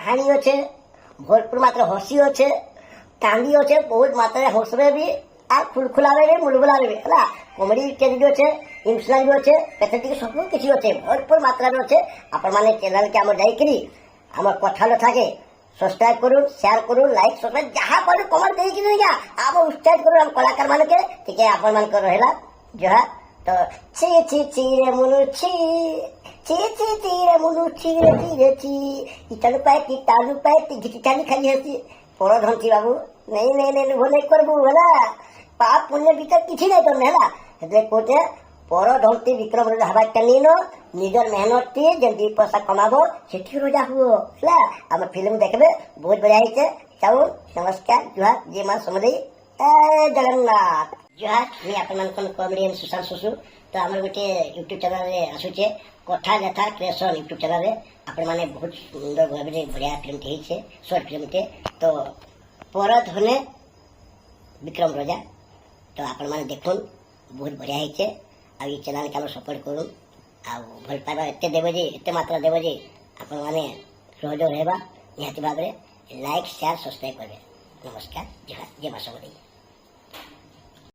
କାହାଣୀ ଅଛେ, ଭରପୁର ମାତ୍ରା ହସି ଅଛେ, କାନ୍ଦି ଅଛେ, ବହୁତ ମାତ୍ରାରେ ହସରେ ବି আর খুলখুলারে ବି ମୁଲବୁଲାରେ ବି ହେଲା। କମେଡି ଇତ୍ୟାଦି ବି ଅଛେ, ଇମୋସନାଲ ବି ଅଛେ, ପ୍ୟାଥେଟିକ୍ ସବୁ କିଛି ଅଛେ, ଭରପୁର ମାତ୍ରାରେ ଅଛେ। ଆପଣମାନେ ଚ୍ୟାନେଲକେ ଆମର ଯାଇକିରି আমার কথা থাকে সবসক্রাইব করুন, শেয়ার করুন, লাইক সবসক্রাইব যাহা করুন কমেন্ট ଦେଇକିରି ଆଜ୍ଞା ଆମ ଉତ୍ସାହିତ করুন ଆମ କଳାକାର ମାନକେ। ଟିକେ ଆପଣମାନଙ୍କର ରହିଲା ଯାହା ତ ଛି ଛି ଛି ରେ ମୁନୁ ଛି ଛି ଛି ଛି ରେ ମୁନୁ ଛି ରେ ଛି ରେ ଛି ଇଟାଲୁ ପାଇଟି ତାଲୁ ପାଇଟି ଘିଟାଲି ଖାଲି ହସି ପର ଧନ୍ତି ବାବୁ ନେଇ ନେଇ ନେଇ ଲୁଭ ନେଇ করবু ହେଲା। ପାପ ପୁଣ୍ୟ ଭିତରେ କିଛି ନାଇଁ ତମେ ହେଲା। ସେଥିରେ କହୁଛେ ପର ଧନ୍ତି ବିକ୍ରମ ରାଜା ହବାଟା ନେଇନ, ନିଜର ମେହନତ ଟି ଯେନ୍ ଦି ପଇସା କମାବ ସେଠି ରଜା ହୁଅ ହେଲା। ଆମ ଫିଲ୍ମ ଦେଖବେ ବହୁତ ବଢିଆ ହେଇছে। ଚାଉ ନମସ୍କାର ଜୁହାର ଜୟ ମା ସମଲେଇ ଜଗନ୍ନାଥ ଜୁହାର। ମୁଁ ଆପଣମାନଙ୍କର କମେଡିଆନ ସୁଶାନ୍ତ ସୁଶୁ। ତ ଆମର ଗୋଟେ ୟୁଟ୍ୟୁବ ଚ୍ୟାନେଲରେ ଆସୁଛେ କଥା ଲେଖା କ୍ରିଏସନ ୟୁଟ୍ୟୁବ ଚ୍ୟାନେଲରେ ଆପଣମାନେ ବହୁତ ସୁନ୍ଦର ଭାବରେ ବଢିଆ ଫିଲ୍ମଟେ ହେଇছে, ସର୍ଟ ଫିଲ୍ମଟେ। ତ ପର ଧନେ ବିକ୍ରମ ରଜା ତ ଆପଣମାନେ ଦେଖୁନ୍, ବହୁତ ବଢିଆ ହେଇছে। ଆଉ ଏ ଚ୍ୟାନେଲକେ ଆମର ସପୋର୍ଟ କରୁନ୍, ଆଉ ଭଲ ପାଇବା ଏତେ ଦେବେ ଯେ, ଏତେ ମାତ୍ରା ଦେବେ ଯେ ଆପଣମାନେ ସହଯୋଗ ହେବା ନିହାତି ଭାବରେ। ଲାଇକ୍ ସେୟାର ସବସ୍କ୍ରାଇବ କରିବେ। ନମସ୍କାର ଜୁହାର ଜୟ ମା ସମଲେଇ।